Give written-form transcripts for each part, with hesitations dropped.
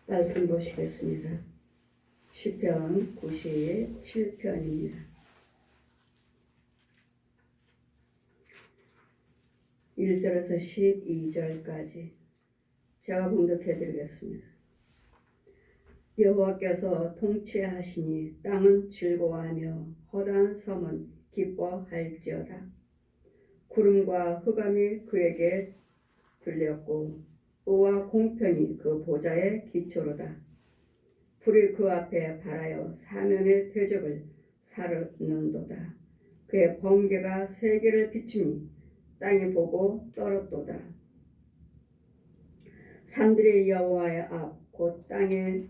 말씀 보시겠습니다. 시편 97편입니다. 1절에서 12절까지 제가 봉독해 드리겠습니다. 여호와께서 통치하시니 땅은 즐거워하며 허다한 섬은 기뻐할지어다. 구름과 흑암이 그에게 들렸고 의와 공평이 그 보좌의 기초로다. 불이 그 앞에 발하여 사면의 대적을 사르는도다. 그의 번개가 세계를 비추니 땅이 보고 떨었도다. 산들이 여호와의 앞 곧 땅의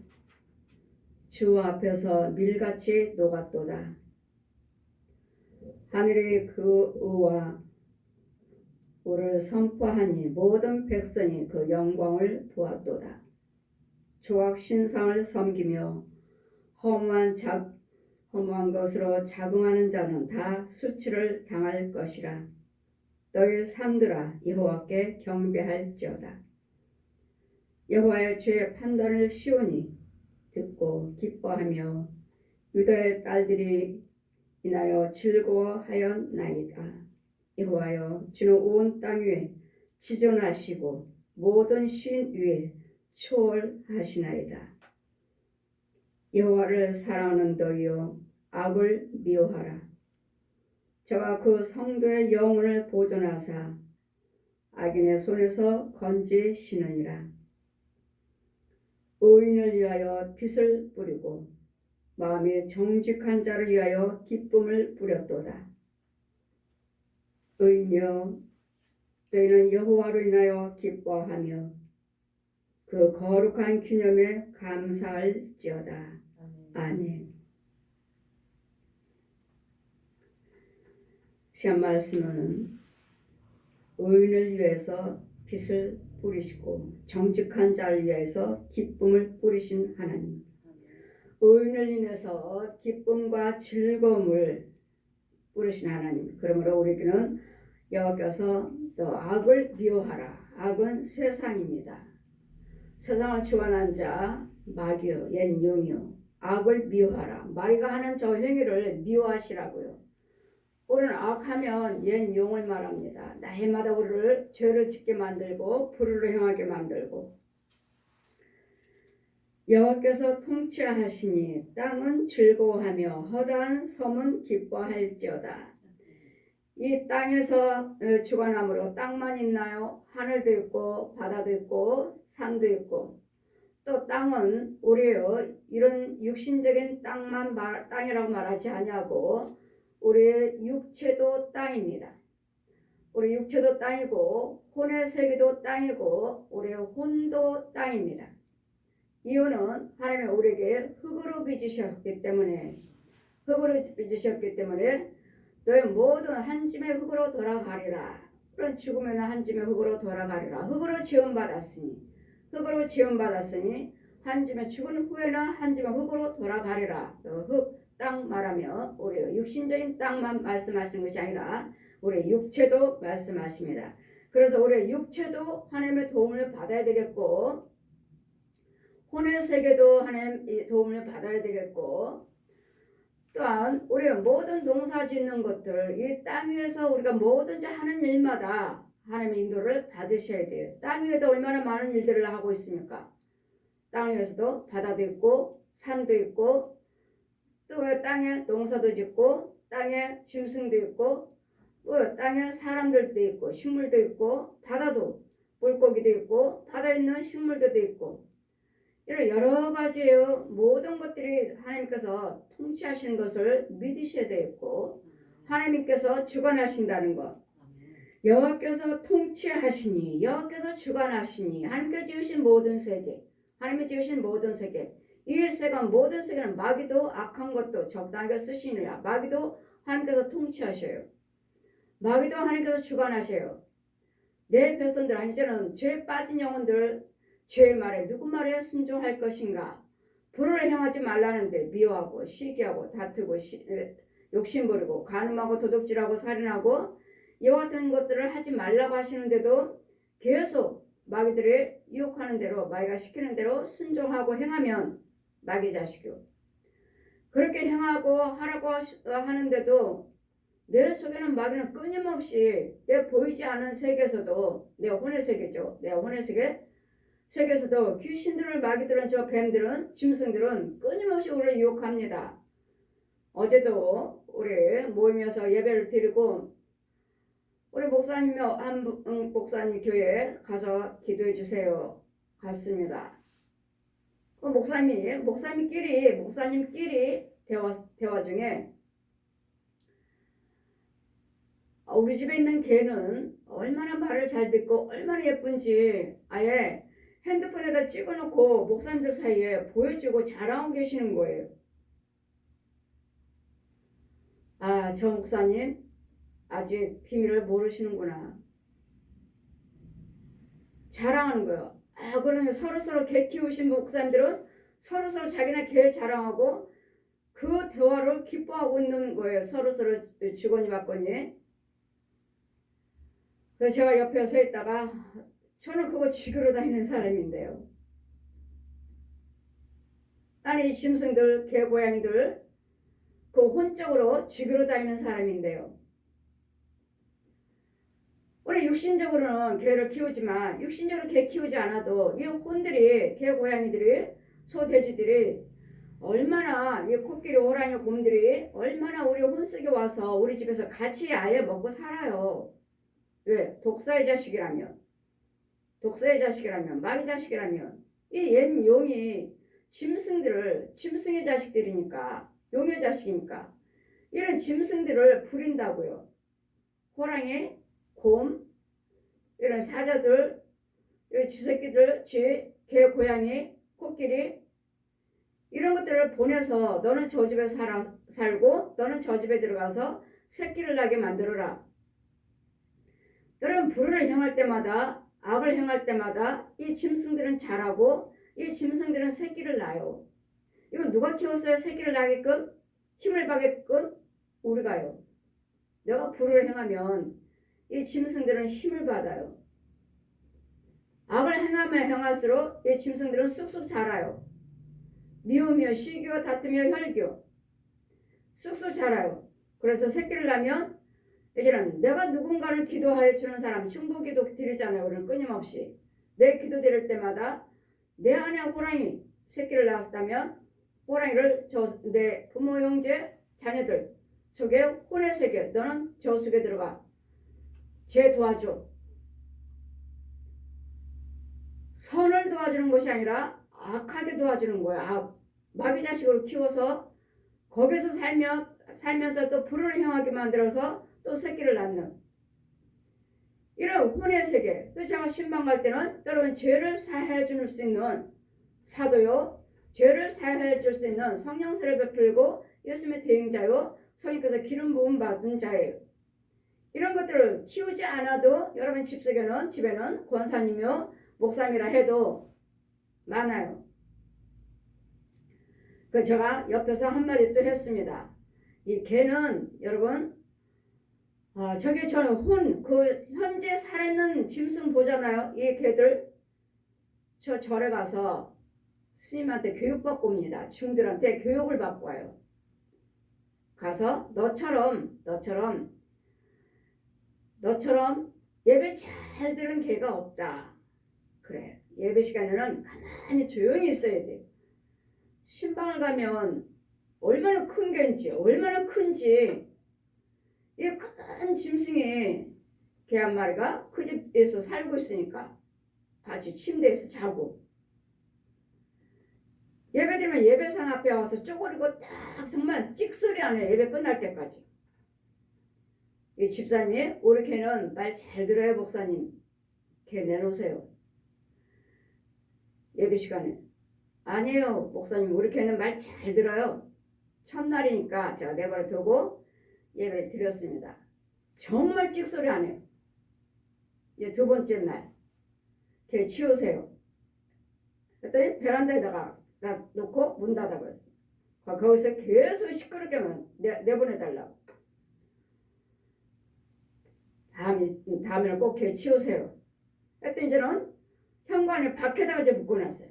주 앞에서 밀같이 녹았도다. 하늘이 그 의와 오를 선포하니 모든 백성이 그 영광을 보았도다. 조각 신상을 섬기며 허무한 것으로 자긍하는 자는 다 수치를 당할 것이라. 너희 산들아 여호와께 경배할지어다. 여호와의 죄의 판단을 시온이 듣고 기뻐하며 유다의 딸들이 인하여 즐거워하였나이다. 여호와여, 주는 온 땅 위에 지존하시고 모든 신 위에 초월하시나이다. 여호와를 사랑하는 너희여, 악을 미워하라. 저가 그 성도의 영혼을 보존하사 악인의 손에서 건지시느니라. 의인을 위하여 빛을 뿌리고 마음이 정직한 자를 위하여 기쁨을 뿌렸도다. 의인여, 너희는 여호와로 인하여 기뻐하며 그 거룩한 기념에 감사할지어다. 아멘. 시험 말씀은 의인을 위해서 빛을 뿌리시고 정직한 자를 위해서 기쁨을 뿌리신 하나님. 의인을 인해서 기쁨과 즐거움을 뿌리신 하나님. 그러므로 우리에게는 여호와께서 너 악을 미워하라. 악은 세상입니다. 세상을 주관한 자 마귀요 옛 용이요. 악을 미워하라. 마귀가 하는 저 행위를 미워하시라고요. 우리는 악하면 옛 용을 말합니다. 날마다 우리를 죄를 짓게 만들고 불의로 행하게 만들고. 여호와께서 통치하시니 땅은 즐거워하며 허다한 섬은 기뻐할지어다. 이 땅에서 주관함으로 땅만 있나요? 하늘도 있고 바다도 있고 산도 있고. 또 땅은 우리의 이런 육신적인 땅이라고 말하지 아니하고 우리의 육체도 땅입니다. 우리 육체도 땅이고 혼의 세계도 땅이고 우리의 혼도 땅입니다. 이유는 하나님이 우리에게 흙으로 빚으셨기 때문에 너희 모든 한 짐의 흙으로 돌아가리라. 그런 죽으면 한 짐의 흙으로 돌아가리라. 흙으로 지음받았으니 한 짐의 죽은 후에는 한 짐의 흙으로 돌아가리라. 흙, 땅 말하며 우리 육신적인 땅만 말씀하시는 것이 아니라 우리 육체도 말씀하십니다. 그래서 우리 육체도 하나님의 도움을 받아야 되겠고 혼의 세계도 하나님의 도움을 받아야 되겠고 또한 우리가 모든 농사 짓는 것들 이 땅 위에서 우리가 뭐든지 하는 일마다 하나님의 인도를 받으셔야 돼요. 땅 위에도 얼마나 많은 일들을 하고 있습니까? 땅 위에서도 바다도 있고 산도 있고 또 땅에 농사도 짓고 땅에 짐승도 있고 또 땅에 사람들도 있고 식물도 있고 바다도 물고기도 있고 바다에 있는 식물들도 있고 이런 여러 가지의 모든 것들이 하나님께서 통치하시는 것을 믿으셔야 되겠고 하나님께서 주관하신다는 것. 여호와께서 통치하시니 여호와께서 주관하시니 하나님께서 지으신 모든 세계 하나님이 지으신 모든 세계 이 세계가 모든 세계는 마귀도 악한 것도 적당하게 쓰시느냐. 마귀도 하나님께서 통치하셔요. 마귀도 하나님께서 주관하셔요. 내 백성들 이제는 죄에 빠진 영혼들 죄의 말에 누구 말에 순종할 것인가. 불을 행하지 말라는데 미워하고 시기하고 다투고 욕심부리고 간음하고 도둑질하고 살인하고 이와 같은 것들을 하지 말라고 하시는데도 계속 마귀들이 유혹하는 대로 마귀가 시키는 대로 순종하고 행하면 마귀 자식이요. 그렇게 행하고 하라고 하는데도 내 속에는 마귀는 끊임없이 내 보이지 않은 세계에서도 내 혼의 세계죠. 내 혼의 세계에서도 귀신들을 마귀들은 저 뱀들은 짐승들은 끊임없이 우리를 유혹합니다. 어제도 우리 모임에서 예배를 드리고 우리 목사님 목사님 교회에 가서 기도해 주세요. 갔습니다. 그 목사님끼리 대화 중에 우리 집에 있는 개는 얼마나 말을 잘 듣고 얼마나 예쁜지 아예 핸드폰에다 찍어놓고 목사님들 사이에 보여주고 자랑하고 계시는 거예요. 아, 저 목사님 아직 비밀을 모르시는구나. 자랑하는 거예요. 아, 그러면 서로 개 키우신 목사님들은 서로 자기네 개 자랑하고 그 대화를 기뻐하고 있는 거예요. 서로 주거니 받거니. 그래서 제가 옆에 서 있다가 저는 그거 죽이러 다니는 사람인데요. 나는 이 짐승들, 개, 고양이들 그 혼적으로 죽이러 다니는 사람인데요. 우리 육신적으로는 개를 키우지만 육신적으로 개 키우지 않아도 이 혼들이, 개, 고양이들이, 소, 돼지들이 얼마나 이 코끼리, 호랑이, 곰들이 얼마나 우리 혼 속에 와서 우리 집에서 같이 아예 먹고 살아요. 왜? 독사의 자식이라면, 마귀 자식이라면 이 옛 용이 짐승의 자식들이니까, 용의 자식이니까 이런 짐승들을 부린다고요. 호랑이, 곰, 이런 사자들, 이런 쥐새끼들, 개, 고양이, 코끼리 이런 것들을 보내서 너는 저 집에 살고 너는 저 집에 들어가서 새끼를 나게 만들어라. 여러분 불을 행할 때마다 악을 행할 때마다 이 짐승들은 자라고 이 짐승들은 새끼를 낳아요. 이건 누가 키웠어요? 새끼를 낳게끔? 힘을 받게끔? 우리가요. 내가 불을 행하면 이 짐승들은 힘을 받아요. 악을 행하면 행할수록 이 짐승들은 쑥쑥 자라요. 미우며 시기와 다투며 혈기요. 쑥쑥 자라요. 그래서 새끼를 낳으면 이제는 내가 누군가를 기도하여 주는 사람, 중보기도 드리잖아요. 우리는 끊임없이. 내 기도 드릴 때마다 내 안에 호랑이 새끼를 낳았다면 호랑이를 내 부모, 형제, 자녀들 속에 혼의 세계, 너는 저 속에 들어가. 죄 도와줘. 선을 도와주는 것이 아니라 악하게 도와주는 거야. 마귀 자식으로 키워서 거기서 살면서 또 불을 행하게 만들어서 또 새끼를 낳는 이런 혼의 세계. 그래서 제가 신방 갈 때는 여러분 죄를 사해 줄 수 있는 사도요, 죄를 사해 줄 수 있는 성령세를 베풀고 예수님의 대행자요, 성령께서 기름 부음 받은 자예요. 이런 것들을 키우지 않아도 여러분 집에는 권사님이요 목사님이라 해도 많아요. 그 제가 옆에서 한마디 또 했습니다. 이 개는 여러분 저게 저는 현재 살아있는 짐승 보잖아요. 이 개들 저 절에 가서 스님한테 교육받고 옵니다. 중들한테 교육을 받고 와요. 가서 너처럼 예배 잘 들은 개가 없다. 그래. 예배 시간에는 가만히 조용히 있어야 돼. 신방을 가면 얼마나 큰 개인지, 얼마나 큰지 이 큰 짐승이 개 한 마리가 그 집에서 살고 있으니까 같이 침대에서 자고 예배 드리면 예배상 앞에 와서 쪼그리고 딱 정말 찍소리 안 해. 예배 끝날 때까지. 이 집사님이 우리 개는 말 잘 들어요 목사님. 개 내놓으세요. 예배 시간에. 아니에요 목사님 우리 개는 말 잘 들어요. 첫날이니까 제가 내버려 두고 예배를 드렸습니다. 정말 찍소리 안 해요. 이제 두 번째 날 개 치우세요. 그랬더니 베란다에다가 놓고 문 닫아 버렸어요. 거기서 계속 시끄럽게 내보내달라고. 다음에는 꼭 개 치우세요. 그랬더니 이제는 현관에 밖에다가 이제 묶어놨어요.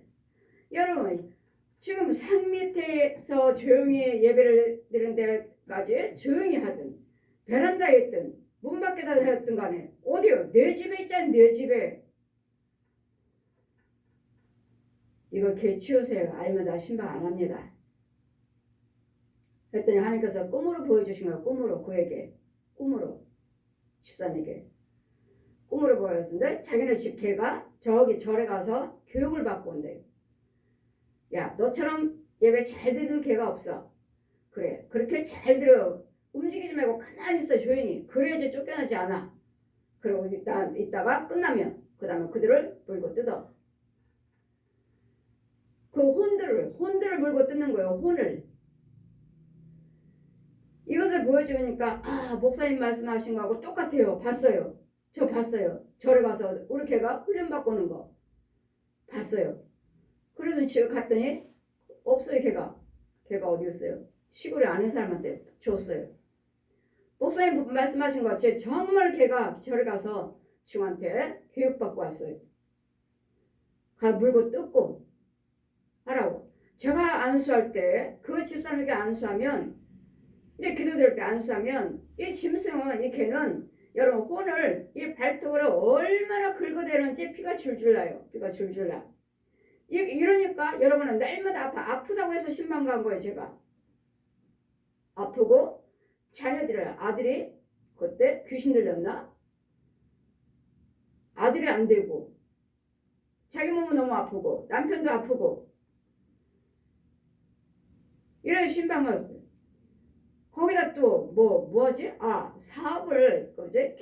여러분 지금 산 밑에서 조용히 예배를 드리는 데까지 조용히 하든 베란다에 있든 문 밖에다 했든 간에 어디요? 내 집에 있잖아. 내 집에. 이거 개 치우세요. 알면 나 신방 안 합니다. 그랬더니 하나님께서 꿈으로 보여주신 거예요. 꿈으로 그에게. 꿈으로. 13에게. 꿈으로 보였는데 자기네 집 개가 저기 절에 가서 교육을 받고 온대. 야 너처럼 예배 잘 드리는 개가 없어. 그래 그렇게 잘 들어. 움직이지 말고 가만히 있어 조용히. 그래야지 쫓겨나지 않아. 그리고 이따가 끝나면 그 다음에 그들을 물고 뜯어. 그 혼들을 물고 뜯는 거예요. 혼을. 이것을 보여주니까 목사님 말씀하신 거하고 똑같아요. 봤어요. 저 봤어요. 절에 가서 우리 개가 훈련받고 오는 거 봤어요. 그래서 집에 갔더니 없어요. 개가 어디 있어요? 시골에 아는 사람한테 줬어요. 목사님 말씀하신 것 같이 정말 개가 절에 가서 중한테 교육받고 왔어요. 가 물고 뜯고 하라고. 제가 안수할 때 그 집사람에게 안수하면 이제 기도드릴 때 안수하면 이 짐승은 이 개는 여러분 혼을 이 발톱으로 얼마나 긁어대는지 피가 줄줄 나요. 피가 줄줄 나. 이러니까 여러분은 날마다 아프다고 해서 신방 간 거예요. 제가 아프고 아들이 그때 귀신 들렸나? 아들이 안 되고 자기 몸은 너무 아프고 남편도 아프고 이런 신방 갔어요. 거기다 또 뭐지? 사업을 그지?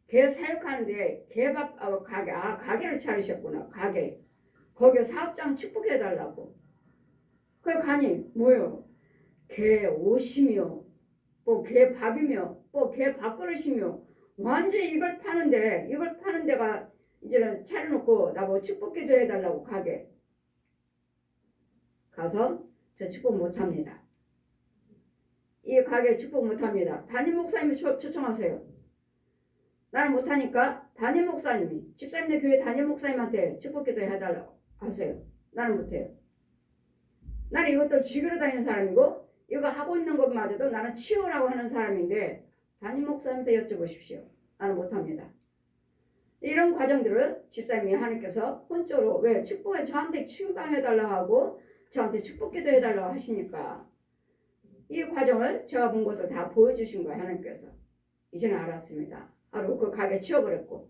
개 사육하는데 개밥 가게를 차리셨구나. 가게. 거기 사업장 축복해 달라고. 그 가니 뭐요? 개 옷이며 뭐 개 밥이며 뭐 개 밥그릇이며 완전히 이걸 파는 데가 이제는 차려놓고 나보고 축복기도 해달라고 가게. 가서 저 축복 못합니다. 이 가게 축복 못합니다. 담임 목사님이 초청하세요. 나는 못하니까 담임 목사님이 집사님네 교회 담임 목사님한테 축복기도 해달라고 하세요. 나는 못해요. 나는 이것들 쥐기로 다니는 사람이고 이거 하고 있는 것마저도 나는 치우라고 하는 사람인데 담임 목사님한테 여쭤보십시오. 나는 못합니다. 이런 과정들을 집사님이 하나님께서 혼조로 왜 축복에 저한테 충방해달라고 하고 저한테 축복기도 해달라고 하시니까 이 과정을 제가 본 것을 다 보여주신 거예요. 하나님께서. 이제는 알았습니다. 하루 그 가게 치워버렸고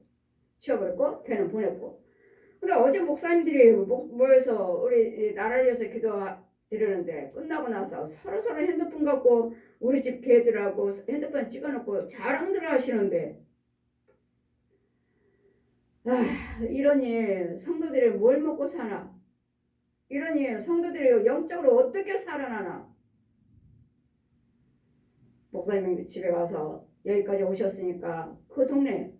걔는 보냈고. 근데 어제 목사님들이 모여서 우리 나라를 위해서 기도드리는데 끝나고 나서 서로 핸드폰 갖고 우리 집 개들하고 핸드폰 찍어놓고 자랑들을 하시는데 이러니 성도들이 뭘 먹고 사나? 이러니 성도들이 영적으로 어떻게 살아나나? 목사님 집에 가서 여기까지 오셨으니까 그 동네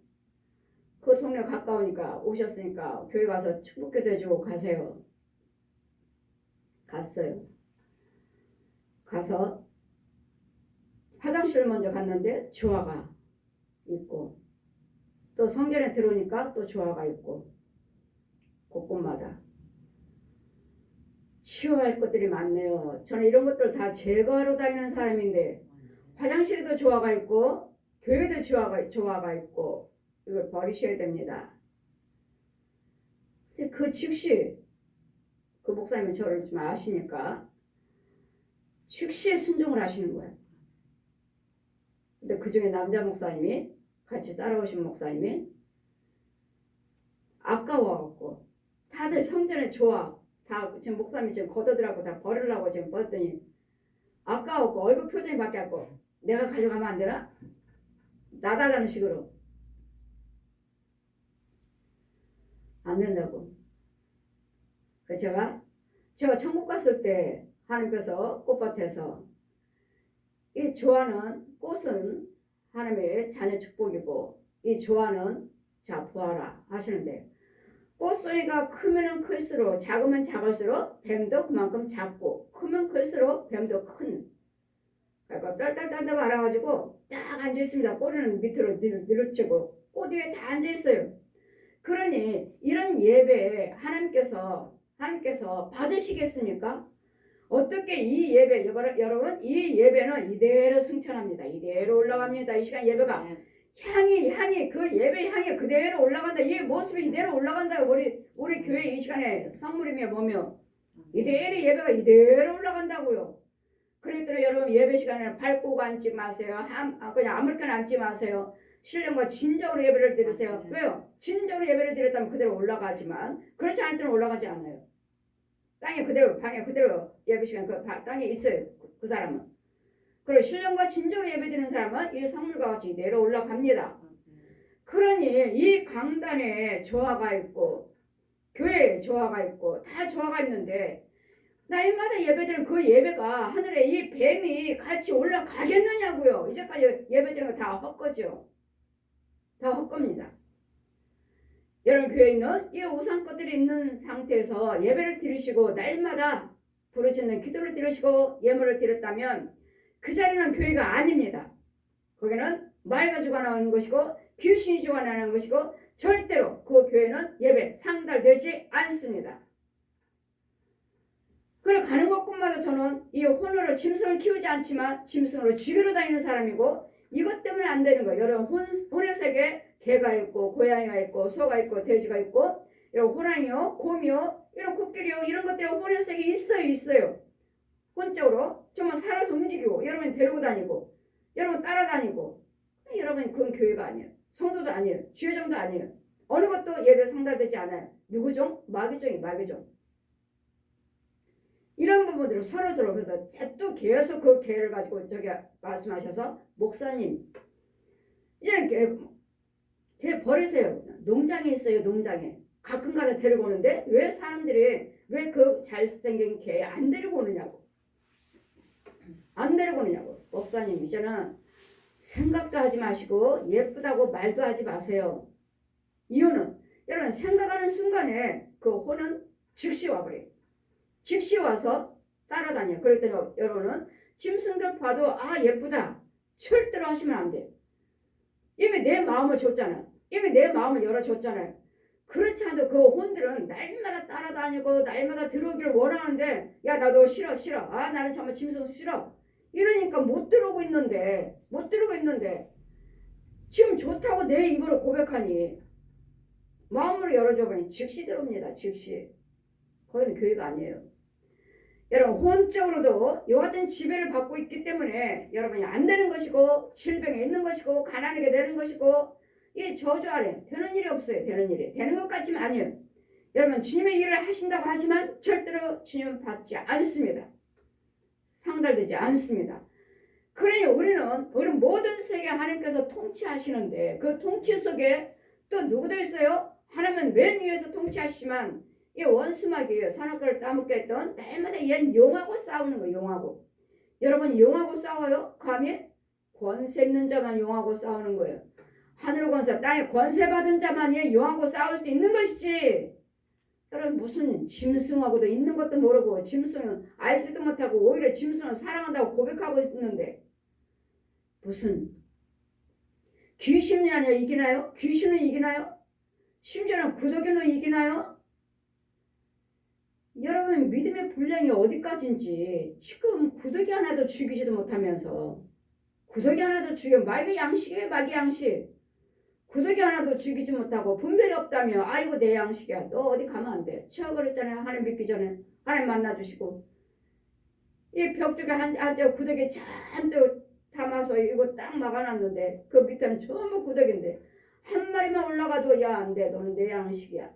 가까우니까 오셨으니까 교회 가서 축복기도 해주고 가세요. 갔어요. 가서 화장실 먼저 갔는데 주화가 있고 또 성전에 들어오니까 또 주화가 있고 곳곳마다 치워야 할 것들이 많네요. 저는 이런 것들 다 제거하러 다니는 사람인데 화장실에도 주화가 있고 교회도 주화가 있고 이걸 버리셔야 됩니다. 근데 그 즉시 그 목사님은 저를 좀 아시니까 즉시 순종을 하시는 거예요. 근데 그 중에 남자 목사님이 같이 따라오신 목사님이 아까워갖고 다들 성전에 다 지금 목사님이 지금 걷어들라고 다 버리려고 지금 버렸더니 아까워갖고 얼굴 표정이 바뀌었고 내가 가져가면 안 되나? 나달라는 식으로 안 된다고. 제가 천국 갔을 때 하나님께서 꽃밭에서 이 좋아하는 꽃은 하나님의 자녀 축복이고 이 좋아하는 자 보아라 하시는데 꽃송이가 크면 클수록 작으면 작을수록 뱀도 그만큼 작고 크면 클수록 뱀도 큰. 그러니까 딸딸딸딸 말아가지고 딱 앉아있습니다. 꼬리는 밑으로 늘어치고 꽃 위에 다 앉아있어요. 그러니 이런 예배 하나님께서 받으시겠습니까? 어떻게 이 예배, 여러분, 이 예배는 이대로 승천합니다. 이대로 올라갑니다. 이 시간 예배가 향이 그 예배 향이 그대로 올라간다. 이 모습이 이대로 올라간다. 우리 교회 이 시간에 성물이며 뭐며 이대로 예배가 이대로 올라간다고요. 그랬더니 여러분 예배 시간에는 밟고 앉지 마세요. 그냥 아무렇게나 앉지 마세요. 신령과 진정으로 예배를 드리세요. 왜요? 진정으로 예배를 드렸다면 그대로 올라가지만 그렇지 않을 때는 올라가지 않아요. 땅에 그대로 방에 그대로 예배 시간 그 땅에 있어요. 그 사람은. 그리고 신령과 진정으로 예배 드리는 사람은 이 성물과 같이 이대로 올라갑니다. 그러니 이 강단에 조화가 있고 교회에 조화가 있고 다 조화가 있는데 날마다 예배드리는 그 예배가 하늘에 이 뱀이 같이 올라가겠느냐고요. 이제까지 예배드리는 거 다 헛거죠. 다 헛겁니다. 여러분 교회에는 이 우상 것들이 있는 상태에서 예배를 드리시고 날마다 부르짖는 기도를 드리시고 예물을 드렸다면 그 자리는 교회가 아닙니다. 거기는 마귀가 주관하는 것이고 귀신이 주관하는 것이고 절대로 그 교회는 예배 상달되지 않습니다. 그래 가는 곳곳마다 저는 이 혼으로 짐승을 키우지 않지만 짐승으로 죽이러 다니는 사람이고 이것 때문에 안 되는 거예요. 여러분 혼의 세계에 개가 있고 고양이가 있고 소가 있고 돼지가 있고 이런 호랑이요 곰이요 이런 코끼리요 이런 것들이 혼의 세계에 있어요. 혼적으로 정말 살아서 움직이고 여러분 데리고 다니고 여러분 따라다니고 여러분 그건 교회가 아니에요. 성도도 아니에요. 주여정도 아니에요. 어느 것도 예배 상달되지 않아요. 누구종? 마귀종. 이런 부분들을 서로 그래서 또 계속 그 계를 가지고 저기 말씀하셔서 목사님 이제는 개 버리세요. 농장에 있어요. 농장에 가끔가다 데리고 오는데 왜 사람들이 왜 그 잘생긴 개 안 데리고 오느냐고 목사님 이제는 생각도 하지 마시고 예쁘다고 말도 하지 마세요. 이유는 여러분 생각하는 순간에 그 혼은 즉시 와버려요. 즉시 와서 따라다녀요. 그럴 때 여러분은 짐승들 봐도 아 예쁘다 절대로 하시면 안 돼요. 이미 내 마음을 줬잖아요. 이미 내 마음을 열어줬잖아요. 그렇지 않아도 그 혼들은 날마다 따라다니고 날마다 들어오기를 원하는데 야 나도 싫어 아 나는 정말 짐승 싫어 이러니까 못 들어오고 있는데 지금 좋다고 내 입으로 고백하니 마음으로 열어줘버리니 즉시 들어옵니다. 즉시. 거기는 교회가 아니에요. 여러분 혼적으로도 이와 같은 지배를 받고 있기 때문에 여러분이 안 되는 것이고 질병에 있는 것이고 가난하게 되는 것이고 이 저주 아래 되는 일이 없어요. 되는 것 같지만 아니에요. 여러분 주님의 일을 하신다고 하지만 절대로 주님은 받지 않습니다. 상달되지 않습니다. 그러니 우리는 모든 세계 하나님께서 통치하시는데 그 통치 속에 또 누구도 있어요? 하나님은 맨 위에서 통치하시지만 이 원수마귀예요. 선악과를 따먹게 했던 날마다 얘는 용하고 싸우는 거예요. 용하고. 여러분 용하고 싸워요? 감히? 권세 있는 자만 용하고 싸우는 거예요. 하늘 권세, 땅에 권세 받은 자만이 용하고 싸울 수 있는 것이지. 여러분 무슨 짐승하고도 있는 것도 모르고 짐승은 알지도 못하고 오히려 짐승은 사랑한다고 고백하고 있는데 무슨 귀신이 아니라 이기나요? 귀신은 이기나요? 심지어는 구더기는 이기나요? 여러분 믿음의 분량이 어디까지인지 지금 구더기 하나도 죽이지도 못하면서 구더기 하나도 죽여 마귀 양식이에요. 마귀 양식. 구더기 하나도 죽이지 못하고 분별이 없다며 아이고 내 양식이야. 너 어디 가면 안 돼. 제가 그랬잖아요. 하나님 믿기 전에 하나님 만나주시고 이 벽 쪽에 저 구더기 잔뜩 담아서 이거 딱 막아놨는데 그 밑에는 전부 구더기인데 한 마리만 올라가도 야 안 돼. 너는 내 양식이야.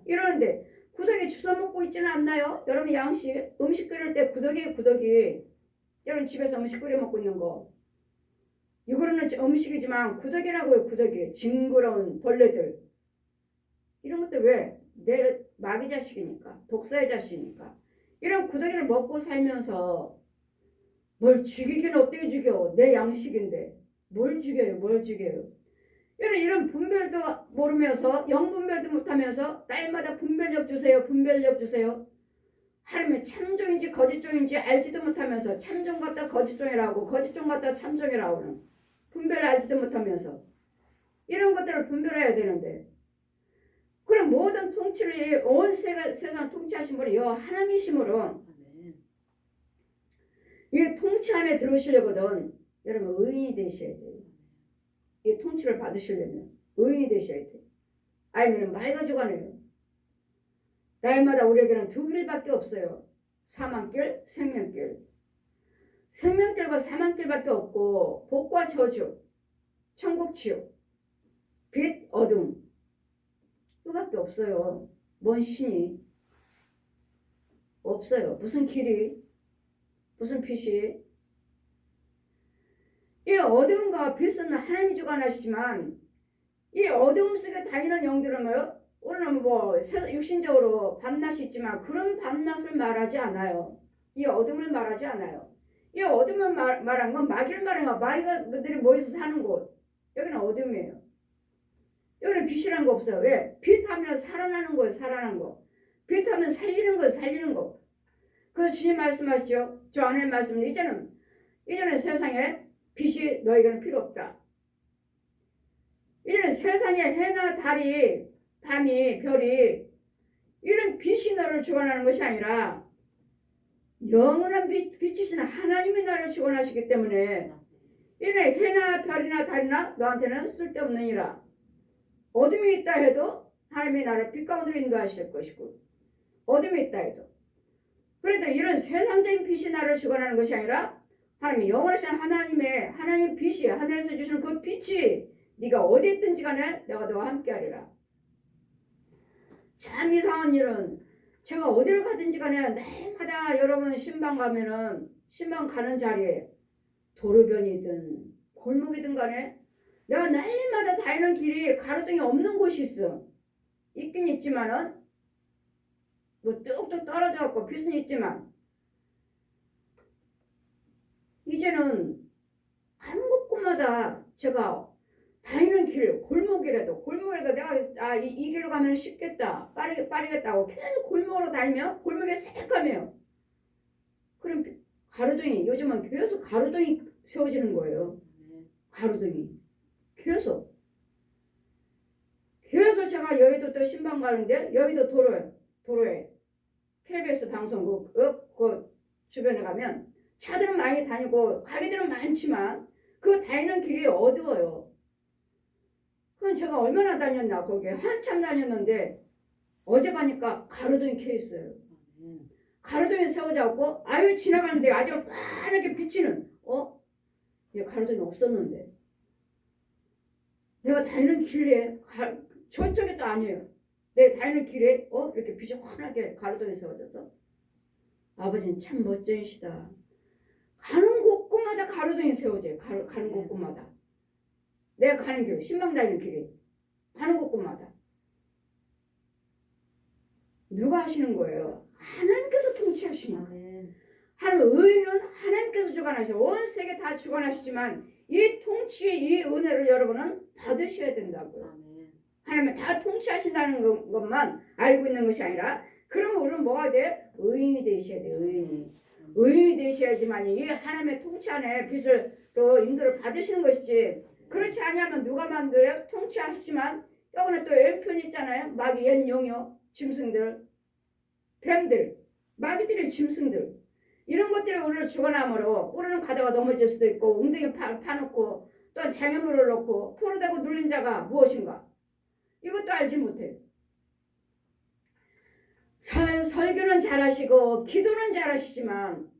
이러는데 구더기 주워 먹고 있지는 않나요? 여러분 양식 음식 끓일 때 구더기 여러분 집에서 음식 끓여 먹고 있는 거 이거는 음식이지만 구더기라고요. 구더기 징그러운 벌레들 이런 것들 왜? 내 마귀 자식이니까 독사의 자식이니까 이런 구더기를 먹고 살면서 뭘 죽이긴 어떻게 죽여? 내 양식인데 뭘 죽여요? 이런 분별도 모르면서 영분별도 못하면서 날마다 분별력 주세요. 하루에 참종인지 거짓종인지 알지도 못하면서 참종 같다 거짓종이라고 거짓종 같다 참종이라고는 분별을 알지도 못하면서 이런 것들을 분별해야 되는데 그럼 모든 통치를 온 세상 통치하신 분이 여 하나님이시므로 아멘. 이 통치 안에 들어오시려거든 여러분 의인이 되셔야 돼요. 이 통치를 받으시려면 의인이 되셔야 돼요. 아니면 맑아지고 가네요. 날마다 우리에게는 두 길밖에 없어요. 사망길, 생명길. 생명길과 사망길밖에 없고 복과 저주, 천국 지옥, 빛, 어둠 그밖에 없어요. 뭔 신이 없어요. 무슨 길이, 무슨 빛이. 이 어둠과 빛은 하나님이 주관하시지만 이 어둠 속에 다니는 영들은 뭐요? 우리는 뭐 육신적으로 밤낮이 있지만 그런 밤낮을 말하지 않아요. 이 어둠을 말하지 않아요. 이 어둠을 말한 건 마귀를 말한 거. 마귀들이 모여서 사는 곳. 여기는 어둠이에요. 여기는 빛이라는 거 없어요. 왜? 빛하면 살아나는 거예요. 살아나는 거. 빛하면 살리는 거예요. 살리는 거. 그래서 주님 말씀하시죠. 저 안에 말씀 이제는 세상에 빛이 너희에게는 필요 없다. 이제는 세상에 해나 달이 밤이 별이 이런 빛이 너를 주관하는 것이 아니라 영원한 빛이신 하나님이 나를 주관하시기 때문에 이런 해나 별이나 달이나 너한테는 쓸데없느니라. 어둠이 있다 해도 하나님이 나를 빛 가운데로 인도하실 것이고 어둠이 있다 해도 그래도 이런 세상적인 빛이 나를 주관하는 것이 아니라 하나님이 영원하신 하나님 빛이 하늘에서 주시는 그 빛이 네가 어디 있든지 간에 내가 너와 함께 하리라. 참 이상한 일은 제가 어디를 가든지 간에 날마다 여러분 신방 가면은 신방 가는 자리에 도로변이든 골목이든 간에 내가 날마다 다니는 길이 가로등이 없는 곳이 있어. 있긴 있지만은 뭐 뚝뚝 떨어져 갖고 빛은 있지만 이제는 가는 곳곳마다 제가 다니는 길 골목이라도 내가 이 길로 가면 쉽겠다 빠르겠다고 계속 골목으로 다니면 골목에 새까매요. 그럼 가로등이 요즘은 계속 가로등이 세워지는 거예요. 가로등이 계속 제가 여의도 또 신방 가는데 여의도 도로에 KBS 방송국 그 주변에 가면 차들은 많이 다니고 가게들은 많지만 그 다니는 길이 어두워요. 그건 제가 얼마나 다녔나 거기에 한참 다녔는데 어제 가니까 가로등이 켜 있어요. 가로등이 세워졌고 아유 지나가는데 아주 빠르게 비치는 가로등이 없었는데 내가 다니는 길에 저쪽에 또 아니에요. 내가 다니는 길에 이렇게 빛이 환하게 가로등이 세워져서 아버지는 참 멋쟁이시다. 가는 곳곳마다 가로등이 세워져요. 가는 곳곳마다. 내가 가는 길, 신방 다니는 길이 가는 곳곳마다. 누가 하시는 거예요? 하나님께서 통치하시니까. 하나님 의인은 하나님께서 주관하셔. 온 세계 다 주관하시지만 이 통치의 이 은혜를 여러분은 받으셔야 된다고요. 하나님은 다 통치하신다는 것만 알고 있는 것이 아니라 그러면 우리는 뭐가 돼? 의인이 되셔야 돼. 의인이 되셔야지만 이 하나님의 통치 안에 빛을 또 인도를 받으시는 것이지. 그렇지 않으면 누가 만들어요? 통치하시지만 여기는 또 왼편 있잖아요. 마귀 옛 용요 짐승들 뱀들 마귀들의 짐승들 이런 것들이 우리를 주관함으로 우리는 가다가 넘어질 수도 있고 웅덩이 파놓고 또 장애물을 놓고 포로되고 눌린 자가 무엇인가 이것도 알지 못해요. 설교는 잘하시고 기도는 잘하시지만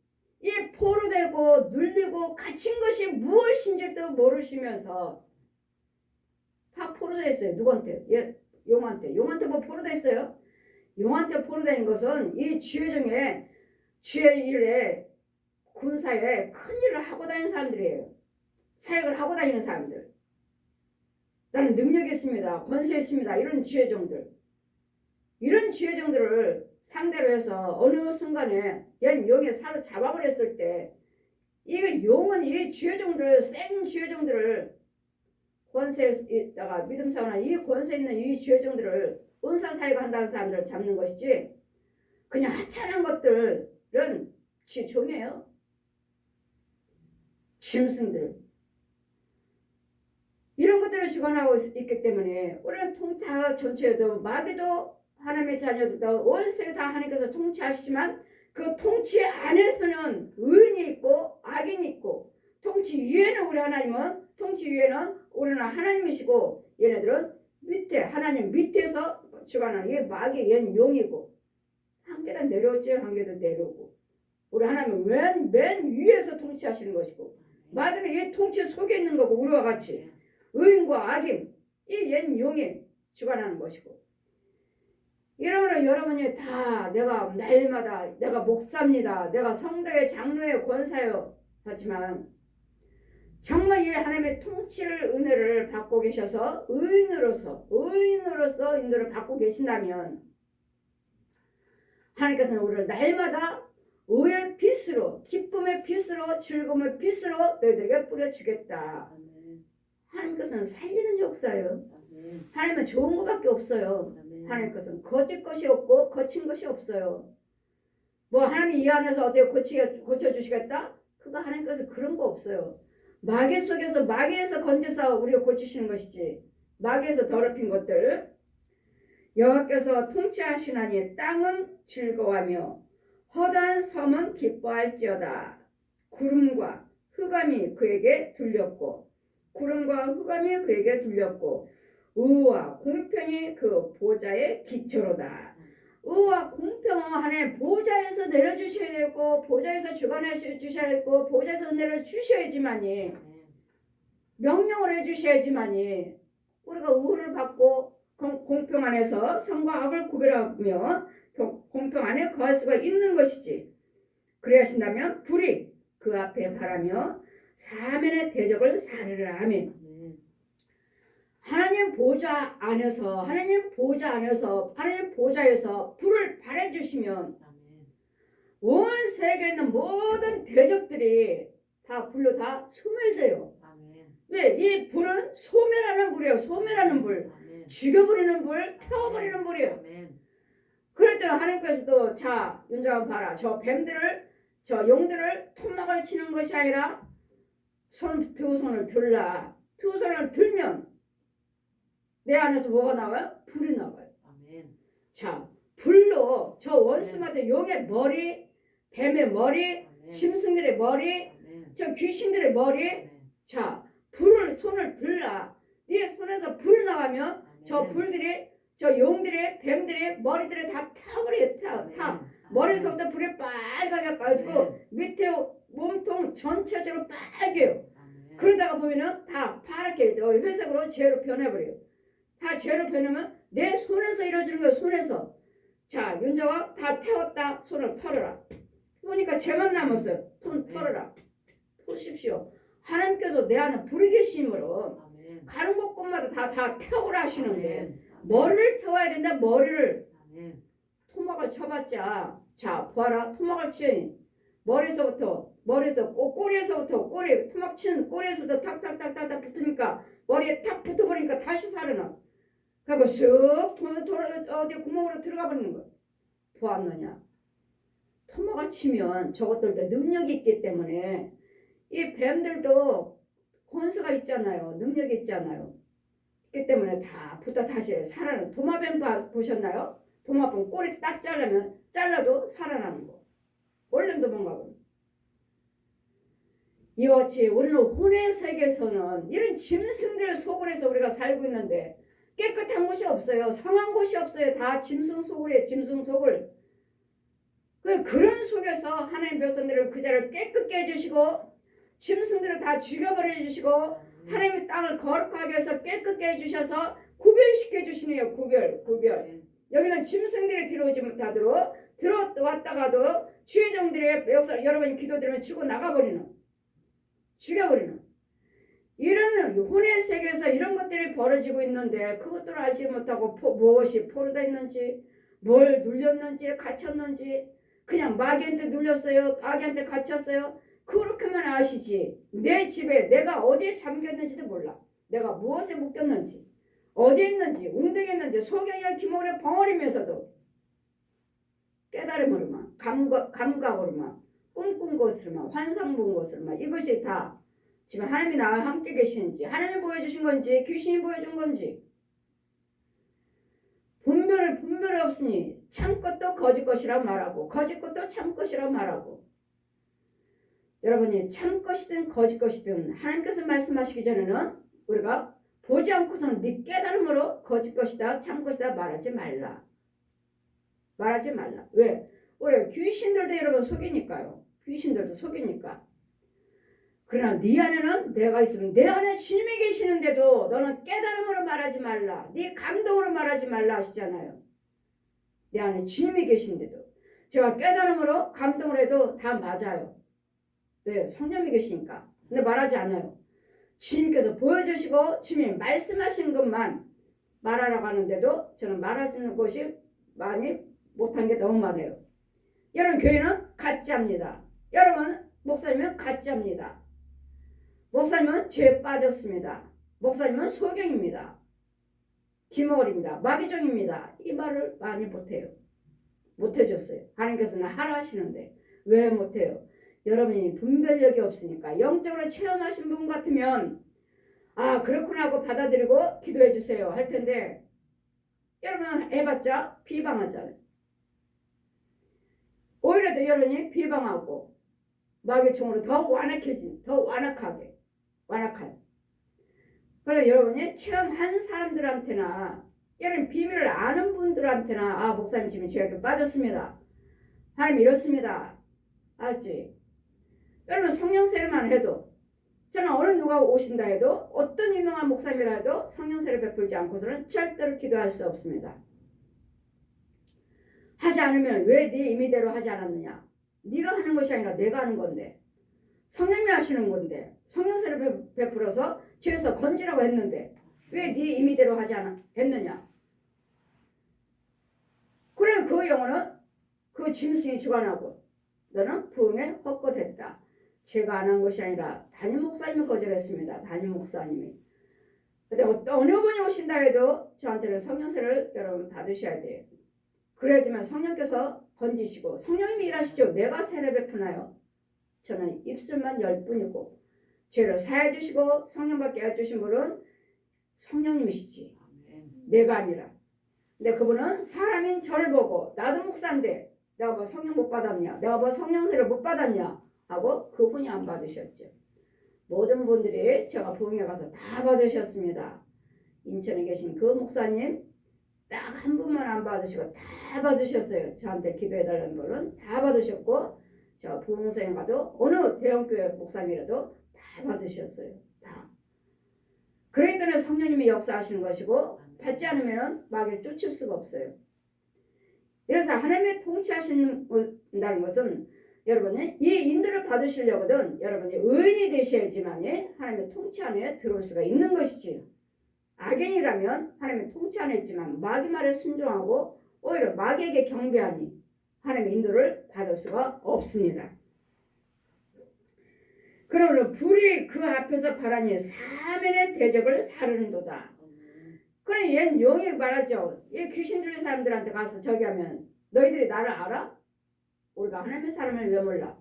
이 포로되고 눌리고 갇힌 것이 무엇인지도 모르시면서 다 포로됐어요. 누구한테? 용한테 뭐 포로됐어요? 용한테 포로된 것은 이 주의 일에 군사에 큰 일을 하고 다니는 사람들이에요. 사역을 하고 다니는 사람들. 나는 능력이 있습니다. 권세 있습니다. 이런 주의종들. 이런 주의종들을 상대로 해서 어느 순간에 용에 사로잡아버렸을 때 이 용은 이 주의종들 센 주의종들을 권세 있다가 믿음 사원한 이 권세 있는 이 주의종들을 은사 사역을 한다는 사람들을 잡는 것이지 그냥 하찮은 것들은 종이에요. 짐승들. 이런 것들을 주관하고 있기 때문에 우리는 통타 전체에도 마귀도 하나님의 자녀들도 원수가 다 하나님께서 통치하시지만 그 통치 안에서는 의인이 있고 악인이 있고 통치 위에는 우리 하나님은 통치 위에는 우리는 하나님이시고 얘네들은 밑에 하나님 밑에서 주관하는 얘 마귀 얘는 용이고 한 계단 내려오죠. 한 계단 내려오고 우리 하나님은 맨 위에서 통치하시는 것이고 마귀는 얘 통치 속에 있는 거고 우리와 같이 의인과 악인 이 얘는 용이 주관하는 것이고 이러므로 여러분이 다 내가 날마다 내가 목사입니다. 내가 성도의 장로의 권사요 하지만 정말 이 하나님의 통치를 은혜를 받고 계셔서 의인으로서 인도를 받고 계신다면 하나님께서는 우리를 날마다 의의 빛으로 기쁨의 빛으로 즐거움의 빛으로 너희들에게 뿌려주겠다. 하나님께서는 살리는 역사예요. 하나님은 좋은 것밖에 없어요. 하나님께서는 거짓 것이 없고 거친 것이 없어요. 뭐 하나님 이 안에서 어떻게 고쳐주시겠다? 그거 하나님께서 그런 거 없어요. 마귀 속에서 마귀에서 건져서 우리가 고치시는 것이지 마귀에서 더럽힌 것들 여호와께서 통치하시나니 땅은 즐거워하며 허다한 섬은 기뻐할지어다. 구름과 흑암이 그에게 들렸고 의와 공평이 그 보좌의 기초로다. 의와 공평은 하나님 보좌에서 내려주셔야 되고 보좌에서 주관하셔야 되고 보좌에서 은혜를 주셔야지만이 명령을 해주셔야지만이 우리가 의를 받고 공평 안에서 선과 악을 구별하며 공평 안에 거할 수가 있는 것이지. 그래야 하신다면 불이 그 앞에 바라며 사면의 대적을 사르라. 아멘. 하나님 보좌에서 불을 발해주시면 온 세계에 있는 모든 대적들이 다 불로 다 소멸돼요. 왜? 이 불은 소멸하는 불이에요. 소멸하는 불. 죽여버리는 불, 태워버리는 불이에요. 그랬더니 하나님께서도 자 윤정아 봐라. 저 뱀들을 저 용들을 토막을 치는 것이 아니라 두 손을 들라. 두 손을 들면 내 안에서 뭐가 나와요? 불이 나와요. 자 불로 저 원수마다 용의 머리, 뱀의 머리, 짐승들의 머리, 저 귀신들의 머리. 자 불을 손을 들라. 네 손에서 불이 나가면 저 불들이 저 용들이 뱀들이 머리들이 다 타버려요. 타. 머리에서부터 불이 빨갛게 가지고 밑에 몸통 전체적으로 빨개요. 그러다가 보면은 다 파랗게 회색으로 죄로 변해버려요. 다 죄로 변하면 내 손에서 이루어지는 거예요. 손에서. 자 윤정아 다 태웠다. 손을 털어라. 보니까 죄만 남았어요. 손 털어라. 보십시오. 하나님께서 내 안에 불이 계심으로 가는 곳곳마다 다 태우라 하시는데 머리를 태워야 된다. 머리를. 토막을 쳐봤자 자 봐라. 토막을 치니 머리에서 꼬리에서부터 꼬리 토막 치는 꼬리에서부터 탁탁탁탁 붙으니까 머리에 탁 붙어버리니까 다시 살아나. 그리고 쑥 어디 구멍으로 들어가 버리는 거야. 보았느냐. 토막을 치면 저것들도 능력이 있기 때문에 이 뱀들도 권수가 있잖아요. 능력이 있잖아요. 그렇기 때문에 다 붙어 다시 살아나는. 도마뱀 보셨나요? 도마뱀 꼬리 딱 잘라도 살아나는 거. 얼른 도망가고. 이와 같이 우리는 혼의 세계에서는 이런 짐승들 속을해서 우리가 살고 있는데 깨끗한 곳이 없어요. 성한 곳이 없어요. 다 짐승 속을이에요. 짐승 속을. 그런 속에서 하나님 백성들을 그 자를 깨끗게 해주시고 짐승들을 다 죽여버려 주시고 하나님의 땅을 거룩하게 해서 깨끗게 해주셔서 구별시켜 주시네요. 구별. 여기는 짐승들이 들어오지 못하도록 들어왔다가도 주의 종들의 여러분이 기도드리면 죽여버리는 이런 혼의 세계에서 이런 것들이 벌어지고 있는데 그것들을 알지 못하고 무엇이 포로되어 있는지 뭘 눌렸는지 갇혔는지 그냥 마귀한테 눌렸어요. 마귀한테 갇혔어요. 그렇게만 아시지 내 집에 내가 어디에 잠겼는지도 몰라. 내가 무엇에 묶였는지 어디에 있는지 웅덩이에 소경이나 기모를 벙어리면서도 깨달음으로만 감각으로만 꿈꾼 것으로만 환상 본 것으로만 이것이 다 지금 하나님이 나와 함께 계시는지, 하나님이 보여주신 건지, 귀신이 보여준 건지. 분별이 없으니 참 것도 거짓 것이라고 말하고, 거짓 것도 참 것이라고 말하고. 여러분이 참 것이든 거짓 것이든 하나님께서 말씀하시기 전에는 우리가 보지 않고서는 네 깨달음으로 거짓 것이다, 참 것이다 말하지 말라. 말하지 말라. 왜? 우리 귀신들도 여러분 속이니까요. 귀신들도 속이니까. 그러나 네 안에는 내가 있으면, 내 안에 주님이 계시는데도 너는 깨달음으로 말하지 말라. 네 감동으로 말하지 말라 하시잖아요. 내 안에 주님이 계신데도. 제가 깨달음으로 감동으로 해도 다 맞아요. 왜? 성령이 계시니까. 근데 말하지 않아요. 주님께서 보여주시고 주님이 말씀하시는 것만 말하라고 하는데도 저는 말하는 것이 많이 못한 게 너무 많아요. 여러분 교회는 가짜입니다. 여러분 목사님은 가짜입니다. 목사님은 죄에 빠졌습니다. 목사님은 소경입니다. 기머리입니다. 마귀종입니다. 이 말을 많이 못해요. 못해줬어요. 하나님께서는 하라 하시는데 왜 못해요? 여러분이 분별력이 없으니까. 영적으로 체험하신 분 같으면 아 그렇구나 하고 받아들이고 기도해 주세요 할 텐데 여러분 해봤자 비방하잖아요. 오히려 더 여러분이 비방하고 마귀총으로 더 완악해진, 더 완악하게. 그래서 여러분이 체험한 사람들한테나 여러분 비밀을 아는 분들한테나 아 목사님 지금 죄에 좀 빠졌습니다. 하나님 이렇습니다. 알지? 여러분 성령 세례만 해도 저는 어느 누가 오신다 해도 어떤 유명한 목사님이라 해도 성령 세례 베풀지 않고서는 절대로 기도할 수 없습니다. 하지 않으면 왜 네 임의대로 하지 않았느냐? 네가 하는 것이 아니라 내가 하는 건데 성령이 하시는 건데 성령 세례 베풀어서 죄에서 건지라고 했는데 왜 네 임의대로 하지 않았느냐? 그래 그 영혼은 그 짐승이 주관하고 너는 부흥에 헛것했다. 제가 안 한 것이 아니라 담임 목사님이 거절했습니다. 담임 목사님이. 그래서 어느 분이 오신다 해도 저한테는 성령세를 여러분 받으셔야 돼요. 그래야지만 성령께서 건지시고 성령님이 일하시죠. 내가 세례 베푸나요? 저는 입술만 열 뿐이고 죄를 사해 주시고 성령 받게 해주신 분은 성령님이시지 내가 아니라. 근데 그분은 사람인 저를 보고 나도 목사인데 내가 뭐 성령 못 받았냐? 내가 뭐 성령세를 못 받았냐? 하고 그분이 안 받으셨죠. 모든 분들이 제가 부흥회 가서 다 받으셨습니다. 인천에 계신 그 목사님 딱 한 분만 안 받으시고 다 받으셨어요. 저한테 기도해달라는 분은 다 받으셨고 저 부흥회에 가도 어느 대형교회 목사님이라도 다 받으셨어요. 다. 그러기 때문에 성령님이 역사하시는 것이고 받지 않으면 마귀를 쫓을 수가 없어요. 그래서 하나님의 통치하신다는 것은 여러분이 이 인도를 받으시려거든 여러분이 의인이 되셔야지만 하나님의 통치 안에 들어올 수가 있는 것이지. 악인이라면 하나님의 통치 안에 있지만 마귀 말에 순종하고 오히려 마귀에게 경배하니 하나님의 인도를 받을 수가 없습니다. 그러므로 불이 그 앞에서 바라니 사면의 대적을 사르는도다. 그래 얘는 용이 말하죠. 얘 귀신 들린 사람들한테 가서 저기 하면 너희들이 나를 알아? 우리가 하나님의 사람을 왜 몰라?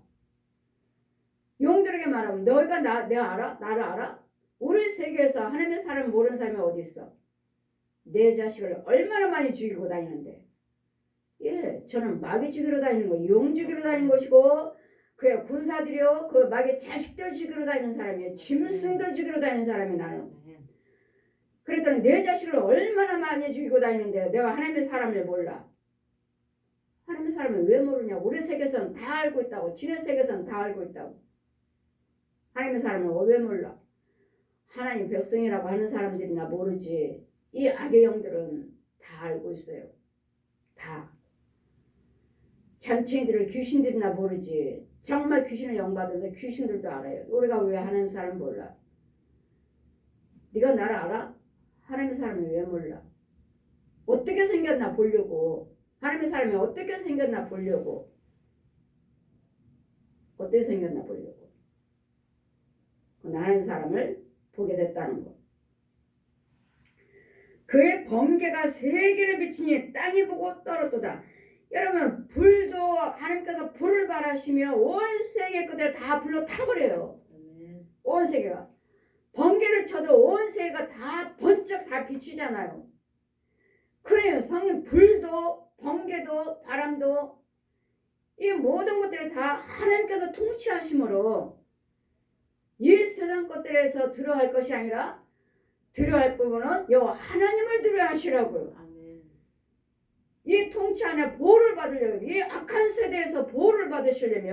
용들에게 말하면 너희가 내가 알아? 나를 알아? 우리 세계에서 하나님의 사람을 모르는 사람이 어디 있어? 내 자식을 얼마나 많이 죽이고 다니는데. 예, 저는 마귀 죽이러 다니는 거, 용 죽이러 다니는 것이고 그 군사들이요, 그 마귀 자식들 죽이러 다니는 사람이에요. 짐승들 죽이러 다니는 사람이 나는. 그랬더니 내 자식을 얼마나 많이 죽이고 다니는데 내가 하나님의 사람을 몰라. 하나님의 사람을 왜 모르냐? 우리 세계에서는 다 알고 있다고. 지네 세계에서는 다 알고 있다고. 하나님의 사람을 왜 몰라? 하나님 백성이라고 하는 사람들이나 모르지. 이 악의 영들은 다 알고 있어요. 다. 잔치인들을 귀신들이나 모르지. 정말 귀신을 영받아서 귀신들도 알아요. 우리가 왜 하나님 사람 몰라? 네가 나를 알아? 하나님의 사람을 왜 몰라? 어떻게 생겼나 보려고. 하나님의 사람이 어떻게 생겼나 보려고. 어떻게 생겼나 보려고. 하나님의 사람을 보게 됐다는 것. 그의 번개가 세계를 비치니 땅이 보고 떨어도다. 여러분 불도 하나님께서 불을 발하시며 온 세계 그대로 다 불로 타버려요. 온 세계가. 번개를 쳐도 온 세계가 다 번쩍 다 비치잖아요. 그래요. 성령 불도 번개도 바람도 이 모든 것들을 다 하나님께서 통치하심으로 이 세상 것들에서 두려워할 것이 아니라 두려워할 부분은 여호와 하나님을 두려워하시라고요. 아멘. 이 통치 안에 보호를 받으려면 이 악한 세대에서 보호를 받으시려면